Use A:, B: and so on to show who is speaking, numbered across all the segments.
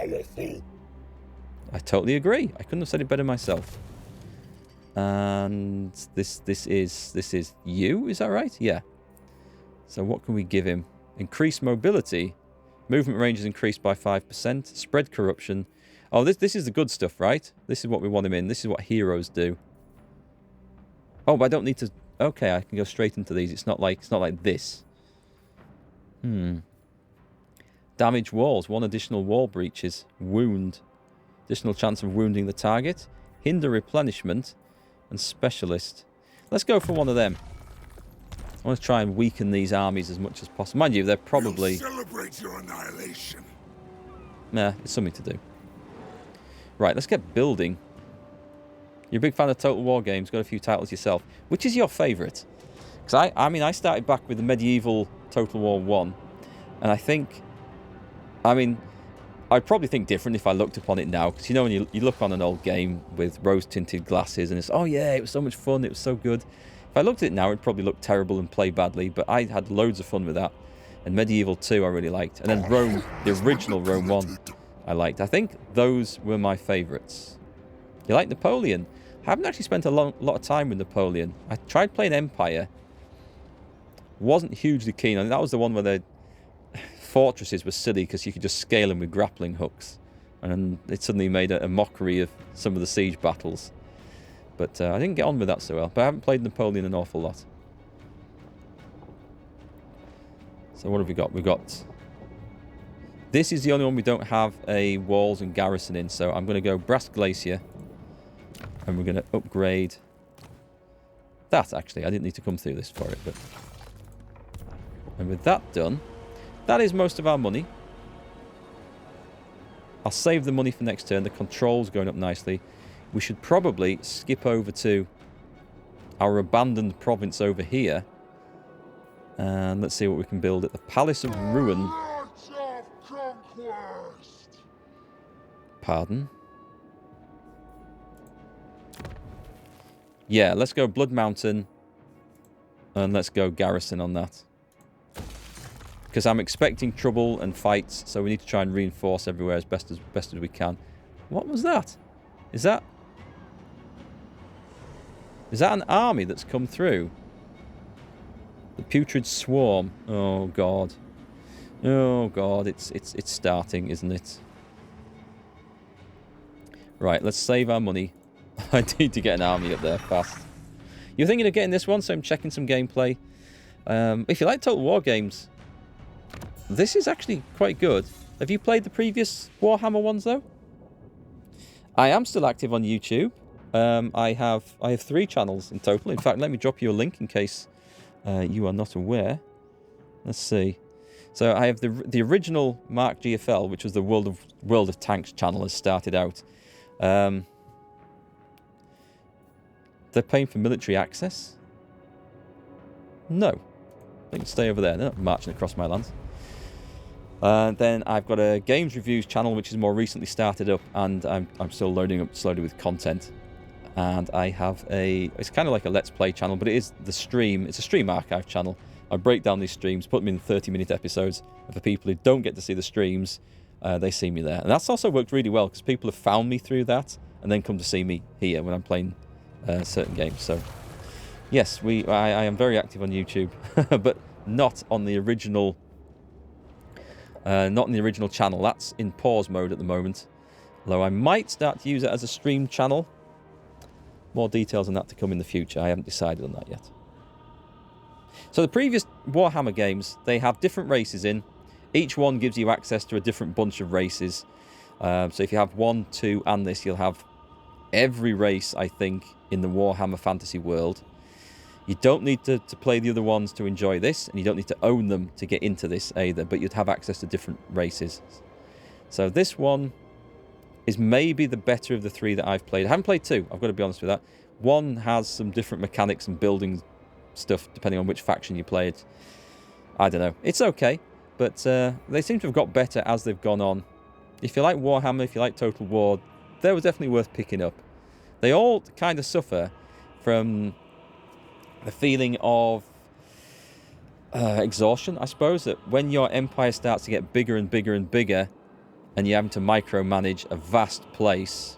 A: powerful.
B: I totally agree. I couldn't have said it better myself. And this is you, is that right? Yeah. So what can we give him? Increased mobility. Movement range is increased by 5%. Spread corruption. Oh, this is the good stuff, right? This is what we want him in. This is what heroes do. Oh, but I don't need to... Okay, I can go straight into these. It's not like this. Damage walls. 1 additional wall breaches. Wound. Additional chance of wounding the target. Hinder replenishment. And specialist. Let's go for one of them. I want to try and weaken these armies as much as possible. Mind you, they're probably...
A: We'll celebrate your annihilation.
B: Nah, it's something to do. Right, let's get building. You're a big fan of Total War games. Got a few titles yourself. Which is your favourite? Because I started back with the medieval Total War 1. And I think... I mean, I'd probably think different if I looked upon it now. Because, you know, when you look on an old game with rose-tinted glasses and it's, oh yeah, it was so much fun, it was so good. If I looked at it now, it'd probably look terrible and play badly. But I had loads of fun with that. And Medieval 2 I really liked. And then Rome, the original Rome 1, I liked. I think those were my favourites. You like Napoleon? I haven't actually spent a lot of time with Napoleon. I tried playing Empire. Wasn't hugely keen. I think that was the one where the fortresses were silly because you could just scale them with grappling hooks. And it suddenly made a mockery of some of the siege battles. But I didn't get on with that so well. But I haven't played Napoleon an awful lot. So what have we got? We've got... This is the only one we don't have a walls and garrison in. So I'm going to go Brass Glacier. And we're going to upgrade... That, actually. I didn't need to come through this for it. But... And with that done, that is most of our money. I'll save the money for next turn. The control's going up nicely. We should probably skip over to our abandoned province over here. And let's see what we can build at the Palace of Ruin. Pardon? Yeah, let's go Blood Mountain. And let's go garrison on that. Because I'm expecting trouble and fights, so we need to try and reinforce everywhere as best as we can. What was that? Is that an army that's come through? The Putrid Swarm. Oh god. Oh god, it's starting, isn't it? Right, let's save our money. I need to get an army up there fast. You're thinking of getting this one, so I'm checking some gameplay. If you like Total War games, this is actually quite good. Have you played the previous Warhammer ones, though? I am still active on YouTube. I have 3 channels in total. In fact, let me drop you a link in case you are not aware. Let's see. So I have the original Markgfl, which was the World of Tanks channel, has started out. They're paying for military access? No. They can stay over there. They're not marching across my lands. Then I've got a games reviews channel, which is more recently started up, and I'm still loading up slowly with content. And I have it's kind of like a Let's Play channel, but it is the stream. It's a stream archive channel. I break down these streams, put them in 30-minute episodes. And for people who don't get to see the streams, they see me there. And that's also worked really well, because people have found me through that, and then come to see me here when I'm playing certain games. So, yes, I am very active on YouTube, but not on the original... not in the original channel. That's in pause mode at the moment. Although I might start to use it as a stream channel. More details on that to come in the future. I haven't decided on that yet. So the previous Warhammer games, they have different races in. Each one gives you access to a different bunch of races. So if you have 1, 2, and this, you'll have every race, I think, in the Warhammer fantasy world. You don't need to play the other ones to enjoy this, and you don't need to own them to get into this either, but you'd have access to different races. So this one is maybe the better of the 3 that I've played. I haven't played 2, I've got to be honest with that. 1 has some different mechanics and building stuff, depending on which faction you play it. I don't know. It's okay, but they seem to have got better as they've gone on. If you like Warhammer, if you like Total War, they were definitely worth picking up. They all kind of suffer from... the feeling of exhaustion, I suppose, that when your empire starts to get bigger and bigger and bigger, and you're having to micromanage a vast place,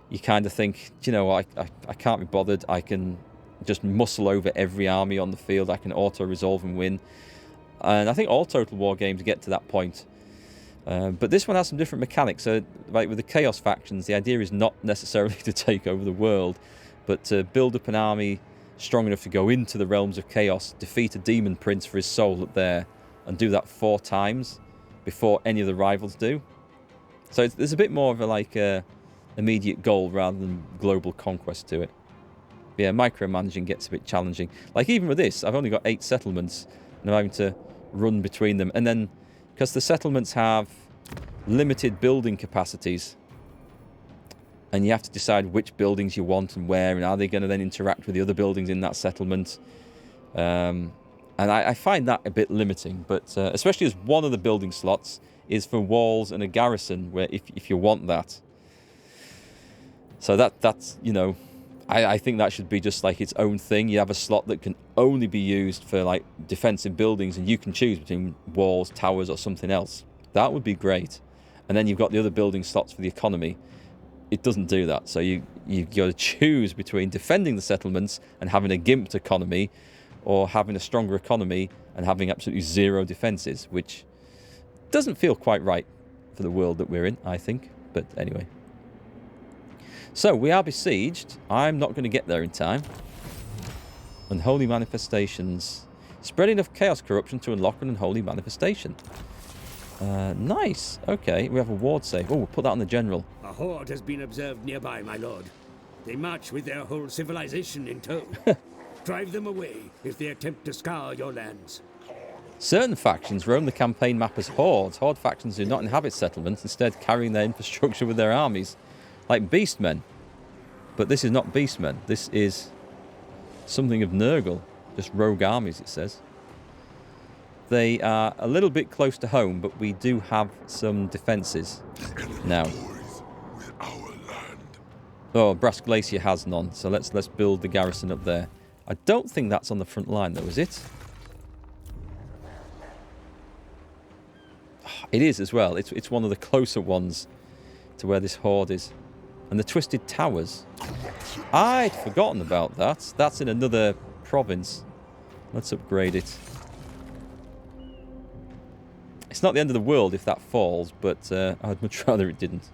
B: you kind of think, do you know what, I can't be bothered. I can just muscle over every army on the field. I can auto-resolve and win. And I think all Total War games get to that point. But this one has some different mechanics. So, like with the Chaos factions, the idea is not necessarily to take over the world, but to build up an army strong enough to go into the realms of Chaos, defeat a demon prince for his soul up there, and do that 4 times before any of the rivals do. So there's a bit more of a immediate goal rather than global conquest to it. Yeah, micromanaging gets a bit challenging. Like even with this, I've only got 8 settlements, and I'm having to run between them. And then, because the settlements have limited building capacities, and you have to decide which buildings you want and where, and are they going to then interact with the other buildings in that settlement. And I find that a bit limiting, but especially as one of the building slots is for walls and a garrison, where if you want that. So that's, you know, I think that should be just like its own thing. You have a slot that can only be used for like defensive buildings, and you can choose between walls, towers, or something else. That would be great. And then you've got the other building slots for the economy. It doesn't do that. So you got to choose between defending the settlements and having a gimped economy, or having a stronger economy and having absolutely 0 defenses, which doesn't feel quite right for the world that we're in, I think. But anyway. So, we are besieged. I'm not going to get there in time. Unholy manifestations. Spread enough chaos corruption to unlock an unholy manifestation. Nice. Okay, we have a ward save. Oh, we'll put that on the general.
C: A horde has been observed nearby, my lord. They march with their whole civilization in tow. Drive them away if they attempt to scour your lands.
B: Certain factions roam the campaign map as hordes. Horde factions do not inhabit settlements, instead carrying their infrastructure with their armies. Like Beastmen. But this is not Beastmen. This is something of Nurgle. Just rogue armies, it says. They are a little bit close to home, but we do have some defences now. Oh, Brass Glacier has none, so let's build the garrison up there. I don't think that's on the front line, though, is it? It is as well. It's one of the closer ones to where this horde is. And the Twisted Towers. I'd forgotten about that. That's in another province. Let's upgrade it. It's not the end of the world if that falls, but I'd much rather it didn't.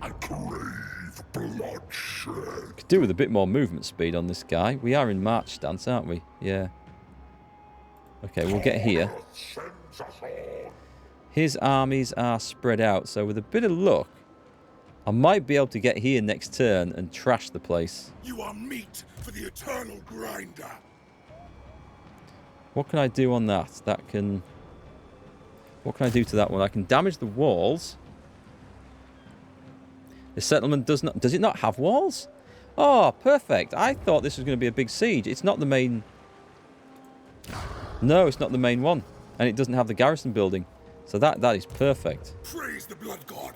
A: I crave bloodshed.
B: Could do with a bit more movement speed on this guy. We are in march stance, aren't we? Yeah. Okay, we'll get here. His armies are spread out, so with a bit of luck, I might be able to get here next turn and trash the place.
A: You are meat for the eternal grinder.
B: What can I do on that? What can I do to that one? I can damage the walls. The settlement does it not have walls? Oh, perfect. I thought this was going to be a big siege. It's not the main... No, it's not the main one. And it doesn't have the garrison building. So that is perfect.
A: Praise the blood god.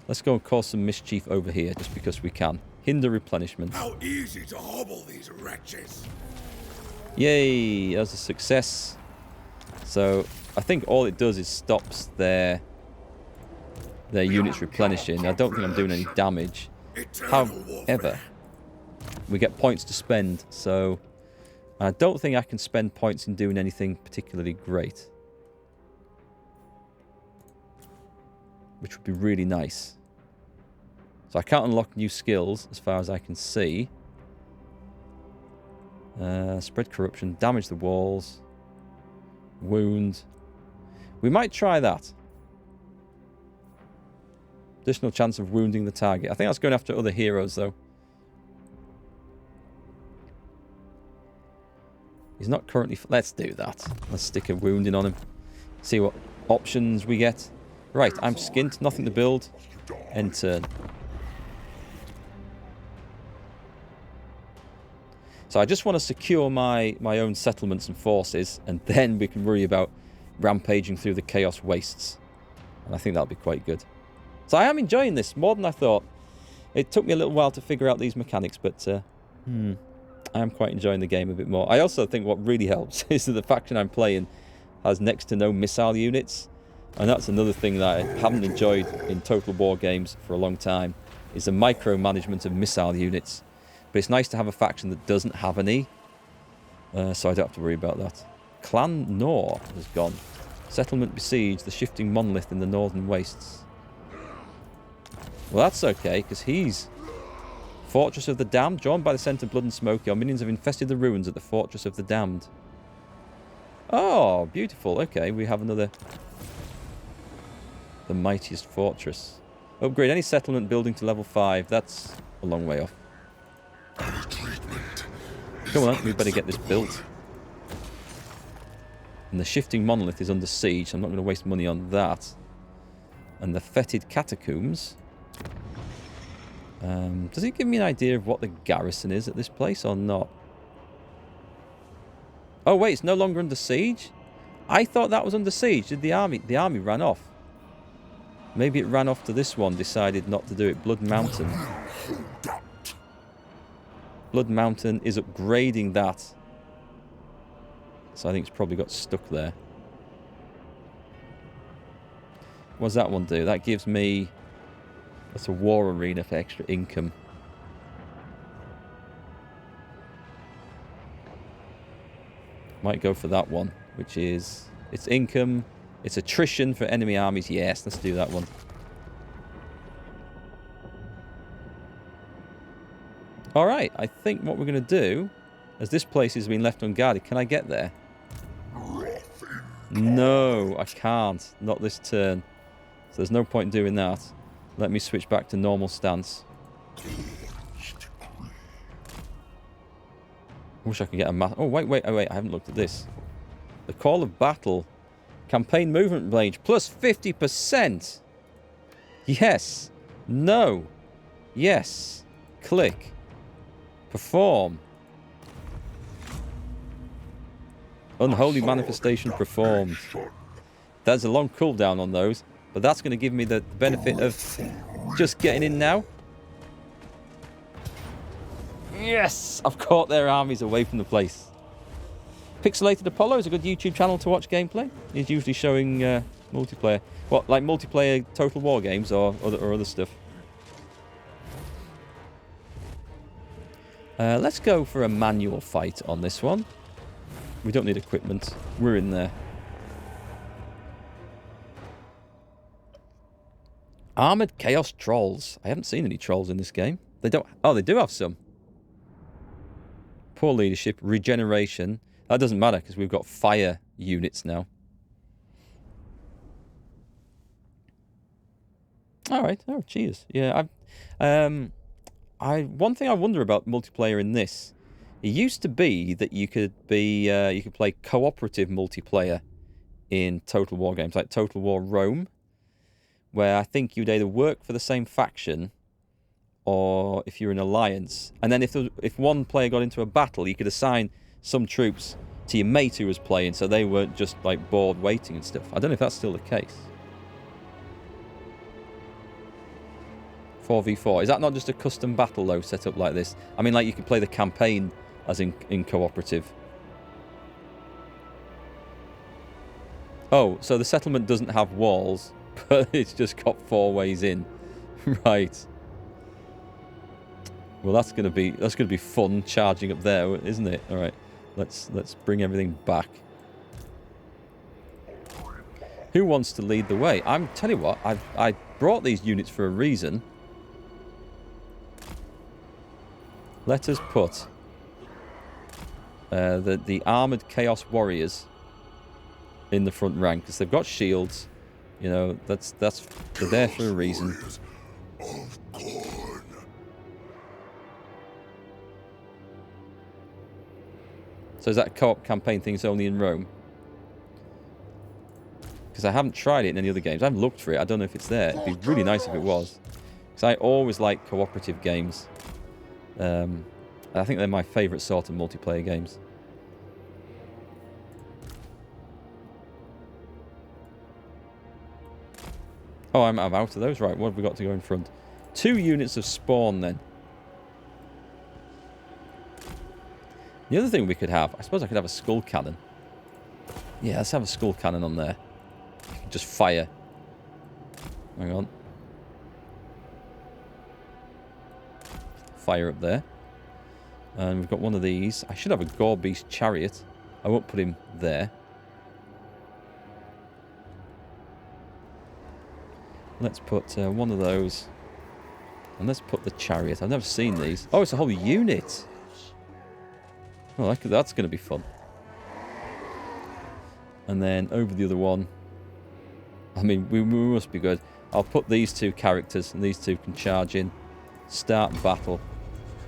B: Let's go and cause some mischief over here, just because we can. Hinder replenishment.
A: How easy to hobble these wretches.
B: Yay, that's a success. So I think all it does is stops their units replenishing. I don't think I'm doing any damage. However, we get points to spend, so I don't think I can spend points in doing anything particularly great. Which would be really nice. So I can't unlock new skills as far as I can see. Spread corruption, damage the walls, wound. We might try that. Additional chance of wounding the target. I think that's going after other heroes, though. He's not currently... Let's do that. Let's stick a wounding on him. See what options we get. Right, I'm skint. Nothing to build. End turn. So I just want to secure my own settlements and forces, and then we can worry about rampaging through the chaos wastes. And I think that'll be quite good. So I am enjoying this more than I thought. It took me a little while to figure out these mechanics, but I am quite enjoying the game a bit more. I also think what really helps is that the faction I'm playing has next to no missile units. And that's another thing that I haven't enjoyed in Total War games for a long time, is the micromanagement of missile units. But it's nice to have a faction that doesn't have any, so I don't have to worry about that. Clan Nor has gone. Settlement besieged, the shifting monolith in the northern wastes. Well, that's okay, because he's... Fortress of the Damned, drawn by the scent of blood and smoke, your minions have infested the ruins at the Fortress of the Damned. Oh, beautiful. Okay, we have another... The mightiest fortress. Upgrade any settlement building to level 5. That's a long way off. Come on, we better get this built. And the shifting monolith is under siege, so I'm not going to waste money on that. And the fetid catacombs. Does it give me an idea of what the garrison is at this place or not? Oh wait, it's no longer under siege? I thought that was under siege. Did the army? The army ran off. Maybe it ran off to this one, decided not to do it. Blood Mountain. Blood Mountain is upgrading that. So I think it's probably got stuck there. What does that one do? That gives me... That's a war arena for extra income. Might go for that one, which is... It's income... It's attrition for enemy armies. Yes, let's do that one. Alright, I think what we're going to do, as this place has been left unguarded, can I get there? No, I can't. Not this turn. So there's no point in doing that. Let me switch back to normal stance. Wish I could get a map. Oh, wait. I haven't looked at this. The Call of Battle. Campaign movement range plus 50%. Yes. No. Yes. Click. Perform. Unholy manifestation performed. There's a long cooldown on those, but that's going to give me the benefit of just getting in now. Yes! I've caught their armies away from the place. Pixelated Apollo is a good YouTube channel to watch gameplay. He's usually showing multiplayer. What, like multiplayer Total War games or other stuff? Let's go for a manual fight on this one. We don't need equipment. We're in there. Armored Chaos Trolls. I haven't seen any trolls in this game. They don't... Oh, they do have some. Poor leadership. Regeneration. That doesn't matter because we've got fire units now. All right. Oh, cheers. Yeah. One thing I wonder about multiplayer in this, it used to be that you could play cooperative multiplayer in Total War games, like Total War Rome, where I think you'd either work for the same faction, or if you're an alliance, and then if one player got into a battle, you could assign some troops to your mate who was playing, so they weren't just like bored waiting and stuff. I don't know if that's still the case. 4v4. Is that not just a custom battle though, set up like this? I mean, like you can play the campaign as in cooperative. Oh, so the settlement doesn't have walls, but it's just got 4 ways in. Right. Well, that's gonna be fun charging up there, isn't it? All right. Let's bring everything back. Who wants to lead the way? I'm tell you what, I brought these units for a reason. Let us put the armored Chaos Warriors in the front rank because they've got shields. You know, they're there for a reason.
A: Of Khorne.
B: So is that a co-op campaign thing that's only in Rome? Because I haven't tried it in any other games. I've looked for it. I don't know if it's there. It'd be really nice if it was. Because I always like cooperative games. I think they're my favourite sort of multiplayer games. Oh, I'm out of those. Right, what have we got to go in front? 2 units of spawn, then. The other thing we could have... I suppose I could have a skull cannon. Yeah, let's have a skull cannon on there. Just fire. Hang on. Fire up there. And we've got one of these. I should have a Gore Beast chariot. I won't put him there. Let's put one of those. And let's put the chariot. I've never seen these. Oh, it's a whole unit. Oh, that's going to be fun. And then over the other one. I mean, we must be good. I'll put these two characters, and these two can charge in. Start battle.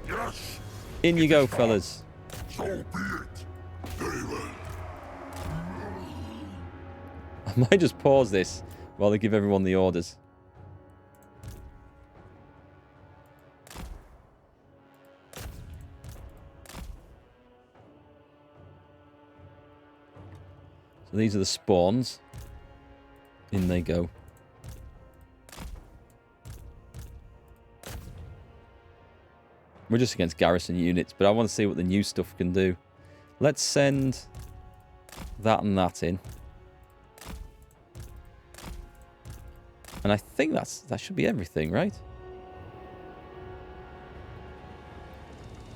A: Yes.
B: In you go, fellas.
A: So be it. Very well.
B: I might just pause this while they give everyone the orders. So these are the spawns. In they go. We're just against garrison units, but I want to see what the new stuff can do. Let's send that and that in. And I think that should be everything, right?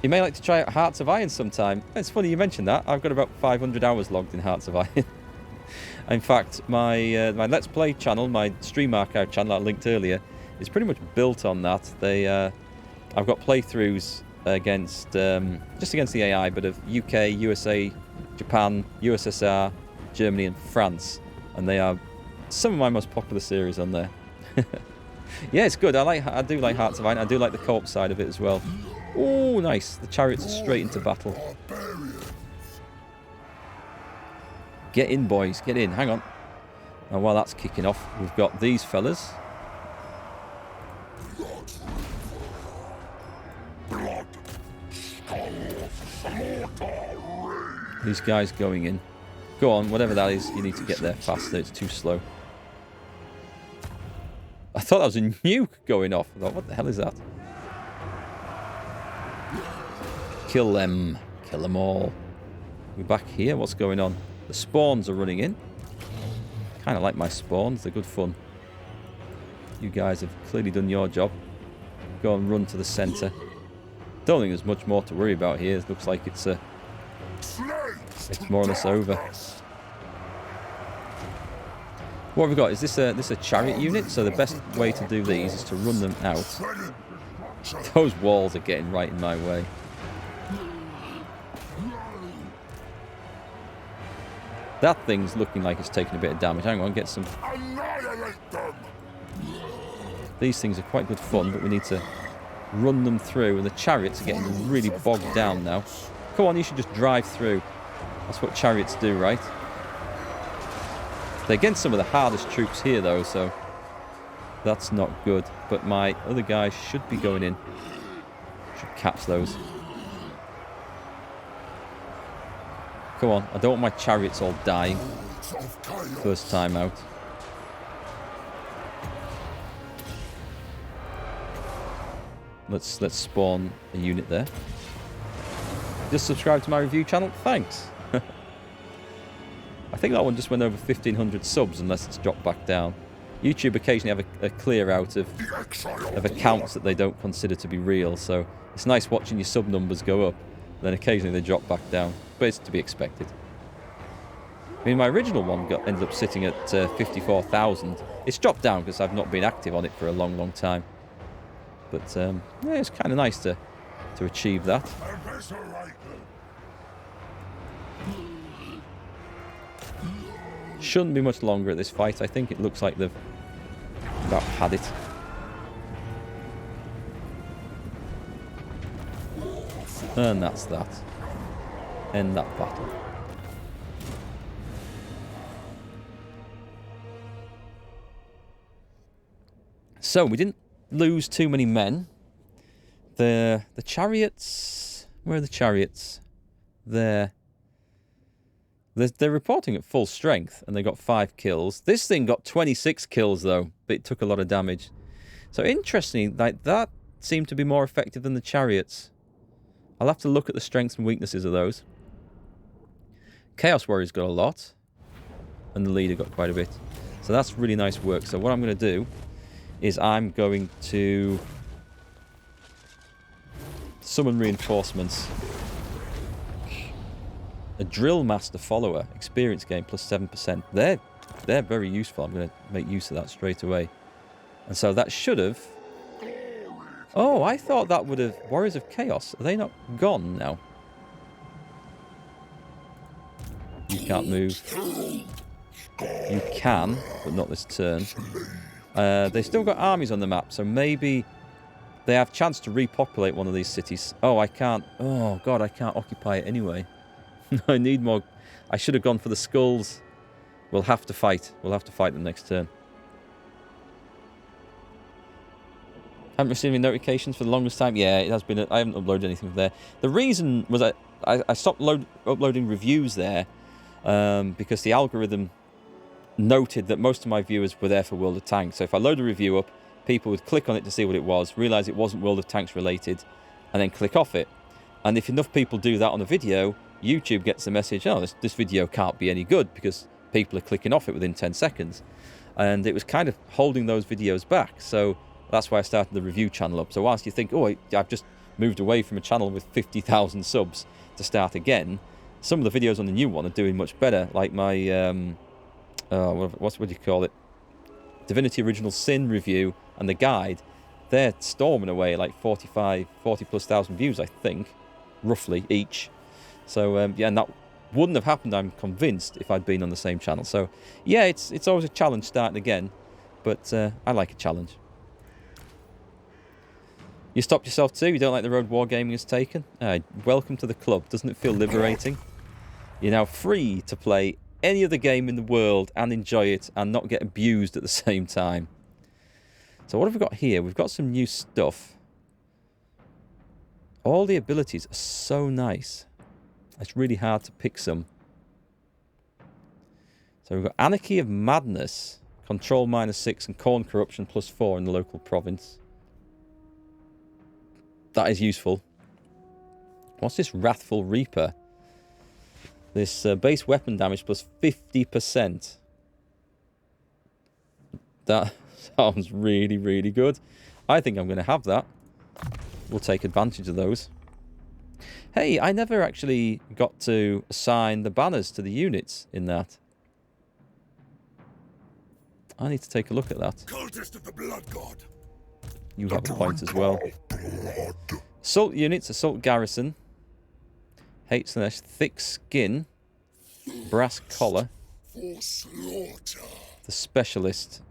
B: You may like to try out Hearts of Iron sometime. It's funny you mentioned that. I've got about 500 hours logged in Hearts of Iron. In fact, my Let's Play channel, my Stream Archive channel I linked earlier, is pretty much built on that. I've got playthroughs against just against the AI, but of UK, USA, Japan, USSR, Germany, and France, and they are some of my most popular series on there. Yeah, it's good. I do like Hearts of Iron. I do like the co-op side of it as well. Oh, nice! The chariots are straight into battle. Get in, boys. Get in. Hang on. And while that's kicking off, we've got these fellas. These guys going in. Go on, whatever that is, you need to get there faster. It's too slow. I thought that was a nuke going off. I thought, what the hell is that? Kill them. Kill them all. We're back here. What's going on? The spawns are running in. Kind of like my spawns. They're good fun. You guys have clearly done your job. Go and run to the centre. Don't think there's much more to worry about here. It looks like it's more or less over. What have we got? Is this a chariot unit? So the best way to do these is to run them out. Those walls are getting right in my way. That thing's looking like it's taking a bit of damage. Hang on, get some. These things are quite good fun, but we need to run them through, and the chariots are getting really bogged down now. Come on, you should just drive through. That's what chariots do, right? They're against some of the hardest troops here, though, so that's not good. But my other guys should be going in. Should catch those. Come on, I don't want my chariots all dying. First time out. Let's spawn a unit there. Just subscribe to my review channel. Thanks. I think that one just went over 1,500 subs, unless it's dropped back down. YouTube occasionally have a clear out of accounts that they don't consider to be real, so it's nice watching your sub numbers go up, then occasionally they drop back down, but it's to be expected. I mean, my original one ended up sitting at 54,000. It's dropped down because I've not been active on it for a long, long time. But yeah, it's kind of nice to achieve that. Shouldn't be much longer at this fight. I think it looks like they've about had it. And that's that. End that battle. So we didn't lose too many men. The chariots. Where are the chariots? They're reporting at full strength, and they got 5 kills. This thing got 26 kills though, but it took a lot of damage. So interestingly, like that seemed to be more effective than the chariots. I'll have to look at the strengths and weaknesses of those. Chaos Warrior's got a lot. and the leader got quite a bit. So that's really nice work. So what I'm going to do is I'm going to summon reinforcements. A drill master follower, experience gain plus 7%. They're very useful. I'm going to make use of that straight away. And so that should have... Oh, I thought that would have... Warriors of Chaos, are they not gone now? You can't move. You can, but not this turn. They've still got armies on the map, so maybe they have a chance to repopulate one of these cities. Oh, I can't... Oh, God, I can't occupy it anyway. I need more... I should have gone for the skulls. We'll have to fight. We'll have to fight the next turn. Haven't received any notifications for the longest time. Yeah, it has been... I haven't uploaded anything from there. The reason was I stopped uploading reviews there because the algorithm noted that most of my viewers were there for World of Tanks. So if I load a review up, people would click on it to see what it was, realise it wasn't World of Tanks related, and then click off it. And if enough people do that on a video, YouTube gets the message, oh, this video can't be any good because people are clicking off it within 10 seconds. And it was kind of holding those videos back. So that's why I started the review channel up. So whilst you think, oh, I've just moved away from a channel with 50,000 subs to start again, some of the videos on the new one are doing much better. Like my, what do you call it? Divinity Original Sin review and the guide. They're storming away like 40 plus thousand views, I think, roughly each. So yeah, and that wouldn't have happened, I'm convinced, if I'd been on the same channel. So yeah, it's always a challenge starting again, but I like a challenge. You stopped yourself too? You don't like the road wargaming has taken? Welcome to the club. Doesn't it feel liberating? You're now free to play any other game in the world and enjoy it and not get abused at the same time. So what have we got here? We've got some new stuff. All the abilities are so nice. It's really hard to pick some. So we've got Anarchy of Madness, Control -6, and Khorne Corruption +4 in the local province. That is useful. What's this Wrathful Reaper? This base weapon damage plus 50%. That sounds really, really good. I think I'm going to have that. We'll take advantage of those. Hey, I never actually got to assign the banners to the units in that. I need to take a look at that.
A: Cultist of the Blood God.
B: You have a point as well. Assault units, Assault Garrison. H/S, Thick Skin. Brass Collar.
A: For slaughter.
B: The Specialist.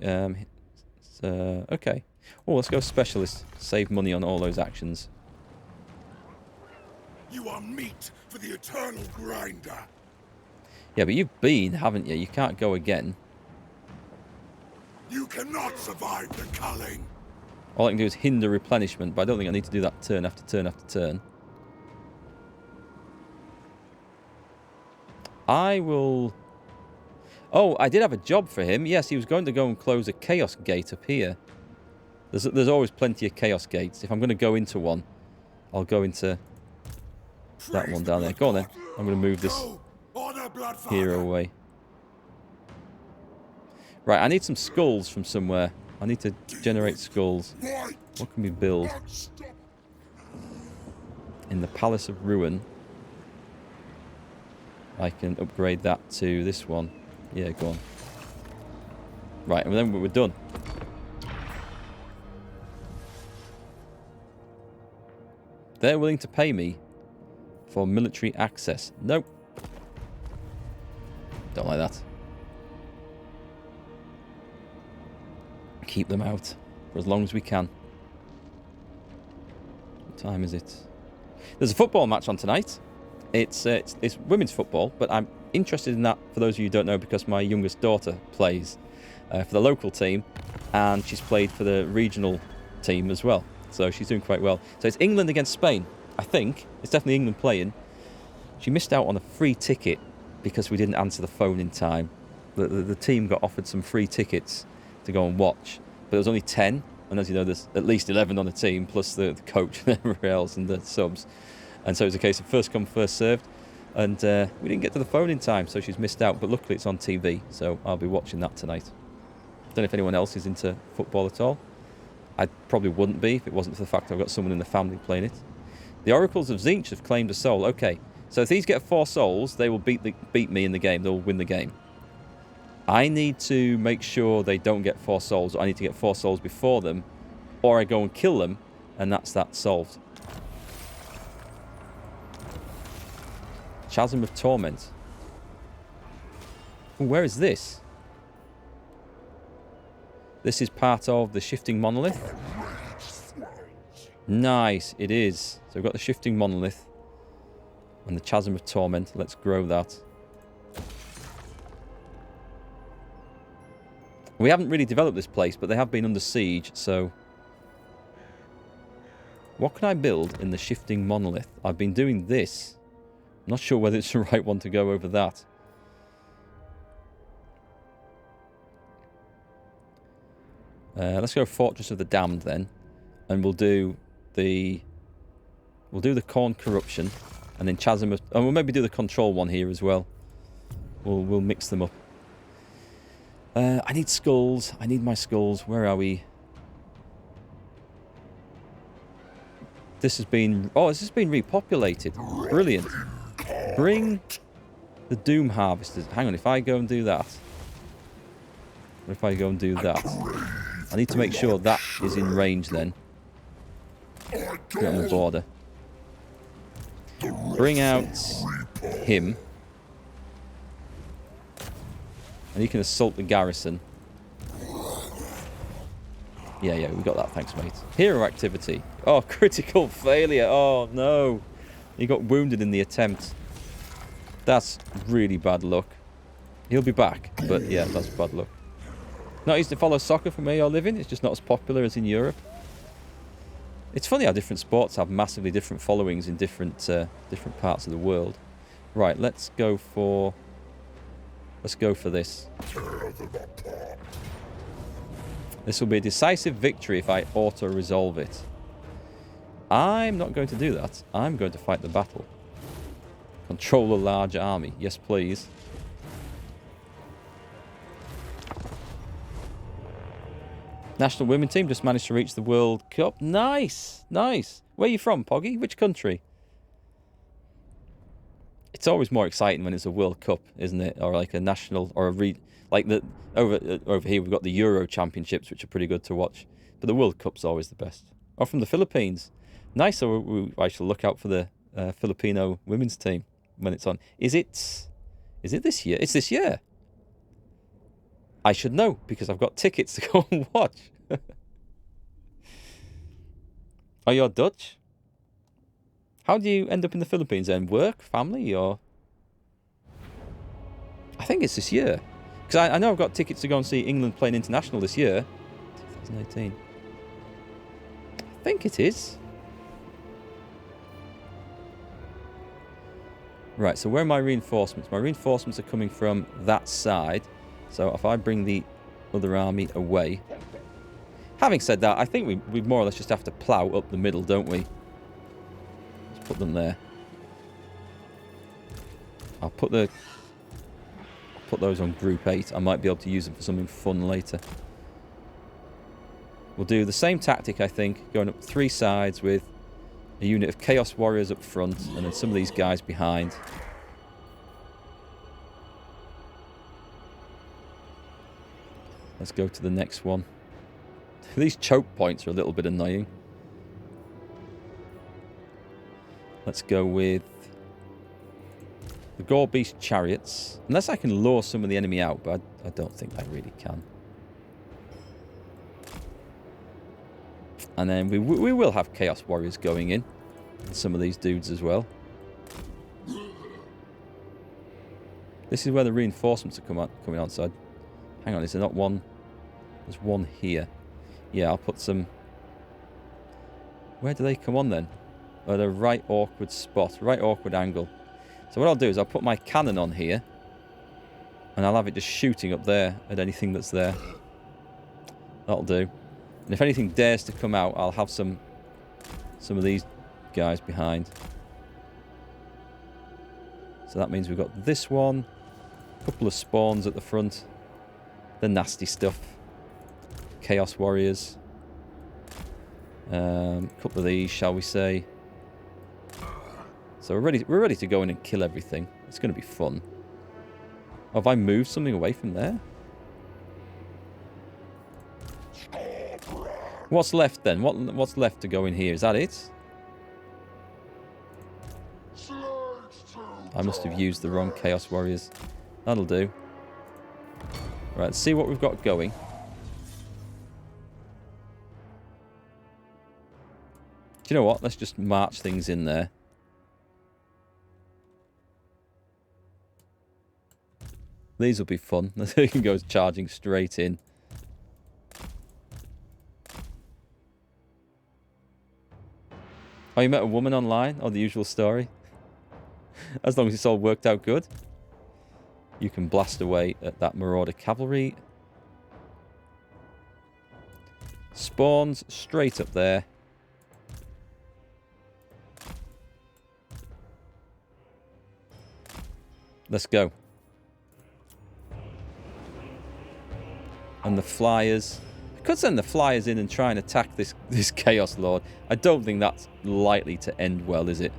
B: Okay. Oh, let's go Specialist. Save money on all those actions.
A: You are meat for the eternal grinder.
B: Yeah, but you've been, haven't you? You can't go again.
A: You cannot survive the culling.
B: All I can do is hinder replenishment, but I don't think I need to do that turn after turn after turn. I will... Oh, I did have a job for him. Yes, he was going to go and close a Chaos Gate up here. There's always plenty of Chaos Gates. If I'm going to go into one, I'll go into that one down there. Go on then. I'm going to move this hero away. Right, I need some skulls from somewhere. I need to generate skulls. What can we build? In the Palace of Ruin. I can upgrade that to this one. Yeah, go on. Right, and then we're done. They're willing to pay me for military access. Nope. Don't like that. Keep them out for as long as we can. What time is it? There's a football match on tonight. It's women's football, but I'm interested in that, for those of you who don't know, because my youngest daughter plays for the local team, and she's played for the regional team as well. So she's doing quite well. So it's England against Spain, I think. It's definitely England playing. She missed out on a free ticket because we didn't answer the phone in time. The team got offered some free tickets to go and watch, but there was only 10, and as you know, there's at least 11 on the team, plus the coach and everyone else and the subs. And so it was a case of first come, first served. And we didn't get to the phone in time, so she's missed out. But luckily it's on TV, so I'll be watching that tonight. Don't know if anyone else is into football at all. I probably wouldn't be if it wasn't for the fact I've got someone in the family playing it. The Oracles of Tzeentch have claimed a soul. Okay, so if these get 4 souls, they will beat me in the game. They'll win the game. I need to make sure they don't get 4 souls. I need to get 4 souls before them, or I go and kill them, and that's that solved. Chasm of Torment. Ooh, where is this? This is part of the Shifting Monolith. Nice, it is. So we've got the Shifting Monolith and the Chasm of Torment. Let's grow that. We haven't really developed this place, but they have been under siege, so... What can I build in the Shifting Monolith? I've been doing this. I'm not sure whether it's the right one to go over that. Let's go Fortress of the Damned then, and we'll do the Khorne Corruption, and then Chasm of... Oh, we'll maybe do the Control one here as well. We'll mix them up. I need skulls. I need my skulls. Where are we? This has been... Oh, this has been repopulated. Brilliant. Bring the Doom Harvesters. Hang on, if I go and do that... What if I go and do that? I need to make sure that is in range then. Get on the border. Bring out him. And he can assault the garrison. Yeah, we got that. Thanks, mate. Hero activity. Oh, critical failure. Oh, no. He got wounded in the attempt. That's really bad luck. He'll be back, but yeah, that's bad luck. Not easy to follow soccer from where you're living. It's just not as popular as in Europe. It's funny how different sports have massively different followings in different parts of the world. Right, let's go for this. This will be a decisive victory if I auto-resolve it. I'm not going to do that. I'm going to fight the battle. Control a large army. Yes, please. National women team just managed to reach the World Cup. Nice, nice. Where are you from, Poggy? Which country? It's always more exciting when it's a World Cup, isn't it? Or like a national, or over here we've got the Euro Championships, which are pretty good to watch. But the World Cup's always the best. Or from the Philippines. Nice. So I shall look out for the Filipino women's team when it's on. Is it this year? It's this year. I should know, because I've got tickets to go and watch. Oh, you're Dutch? How do you end up in the Philippines then? Work? Family? Or... I think it's this year. Because I know I've got tickets to go and see England playing international this year. 2018. I think it is. Right, so where are my reinforcements? My reinforcements are coming from that side. So if I bring the other army away... Having said that, I think we more or less just have to plough up the middle, don't we? Let's put them there. I'll put those on Group 8. I might be able to use them for something fun later. We'll do the same tactic, I think, going up 3 sides with a unit of Chaos Warriors up front and then some of these guys behind. Let's go to the next one. These choke points are a little bit annoying. Let's go with the Gore Beast Chariots. Unless I can lure some of the enemy out, but I don't think I really can. And then we will have Chaos Warriors going in. And some of these dudes as well. This is where the reinforcements are coming on. So hang on, is there not one? There's one here. Yeah, I'll put some... Where do they come on then? At a right awkward spot. Right awkward angle. So what I'll do is I'll put my cannon on here. And I'll have it just shooting up there at anything that's there. That'll do. And if anything dares to come out, I'll have some of these guys behind. So So that means we've got this one. A couple of spawns at the front. The nasty stuff. Chaos Warriors. A couple of these, shall we say. So we're ready to go in and kill everything. It's going to be fun. Oh, have I moved something away from there? What's left then? What's left to go in here? Is that it? I must have used the wrong Chaos Warriors. That'll do. Right, let's see what we've got going. Do you know what? Let's just march things in there. These will be fun. They can go charging straight in. Oh, you met a woman online? Or the usual story? As long as it's all worked out good. You can blast away at that Marauder Cavalry. Spawns straight up there. Let's go. And the flyers. I could send the flyers in and try and attack this Chaos Lord. I don't think that's likely to end well, is it?